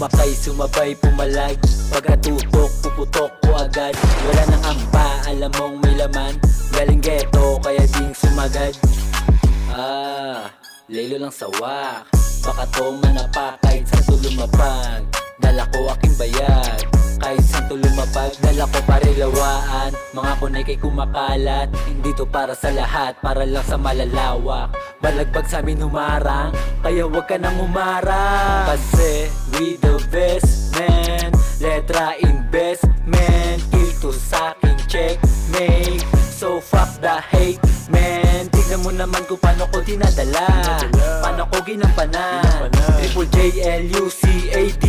Sumakay, sumabay, pumalag, pagkatutok, puputok ko agad. Wala nang amba, alam mong may laman. Galing ghetto, kaya ding sumagad. Lelo lang sawak, baka to manapak. Kahit saan to lumapag, dala ko aking bayag. Kahit saan to lumapag, dala ko parilawaan. Mga kunay kay kumakalat, hindi to para sa lahat, para lang sa malalawak. Balagbag sa amin humarang, kaya wag ka nang umarang. Kasi we the best man, letra investment. Kill to sa'king checkmate, so fuck the hate man. Tignan mo naman kung paano ko dinadala, paano ko ginampanan. Triple JLUCAD,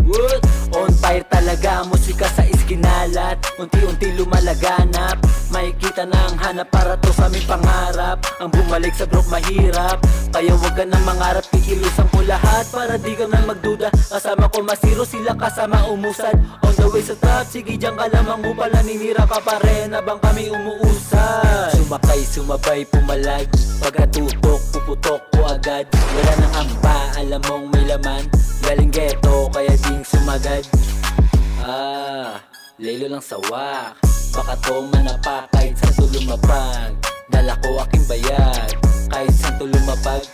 what? On fire talaga, musika sa iskinalat. Unti-unti lumalaganap, makikita na ang hanap para to sa aming pangarap. Ang bumalik sa group mahirap, kaya wag ka nang mangarap. Kikilusan ko lahat para di ka na magduda. Kasama ko masiro, sila kasama umusad. On the way sa top, sige dyan ka lamang upal. Naninira ka pa rin habang kami umuusad. Sumakay, sumabay, pumalag, pagkatutok, puputok ko agad. Wala nang amba, alam mong may laman. Galing ghetto, kaya ding sumagad. Lelo lang sawak, baka to manapak. Kahit saan to lumapag, dala ko aking bayag. Kahit saan to lumapag.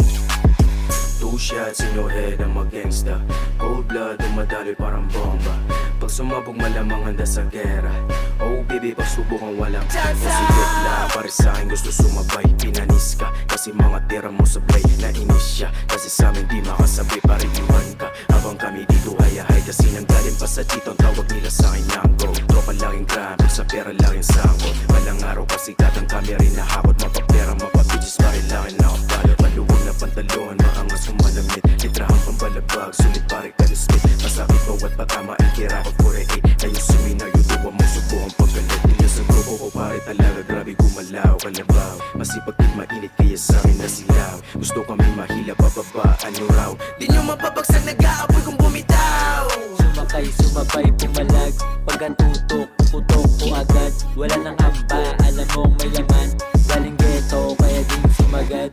2 shots in your head, I'm a gangsta. Cold blood, dumadaloy parang bomba. Pag sumabog malamang handa sa gera. Oh baby, pagsubok ang walang masigit la. Pare sa'kin gusto sumabay, pinanis ka. Kasi mga tira mo sablay, nainis siya. Kasi sa'min di makasabay, pare iwan ka. Habang kami dito hayahay, kasi nanggaling pa sa dito. Ang tawag nila sa'kin ng go. Tropa laging grabe, sa pera laging sangkot. Malang araw kasi katang kami rin nahakot. Mapapera, mapapitches, pare laging nakapalot. Maluwag na pantalon, maangas sumanamit. Litrahang pambalabag, sulit pare kaluslit. Masakit bawat patama, ang kira ko 48. Ngayon sumina, yutuwa mo subo ang pagkalit. Hindi sa grupo ko pare talaga, grabe gumalaw. Kalabaw, masipag din mainit kaya sa'kin na silaw. Gusto kami mahila, bababaan nyo raw. Di nyo mapapagsak, nag-aapoy kung bumitaw. Sumakay, sumabay, pumalag, pagkatutok, puputok ko agad. Wala nang amba, alam mong may laman. Galing ghetto, kaya ding sumagad.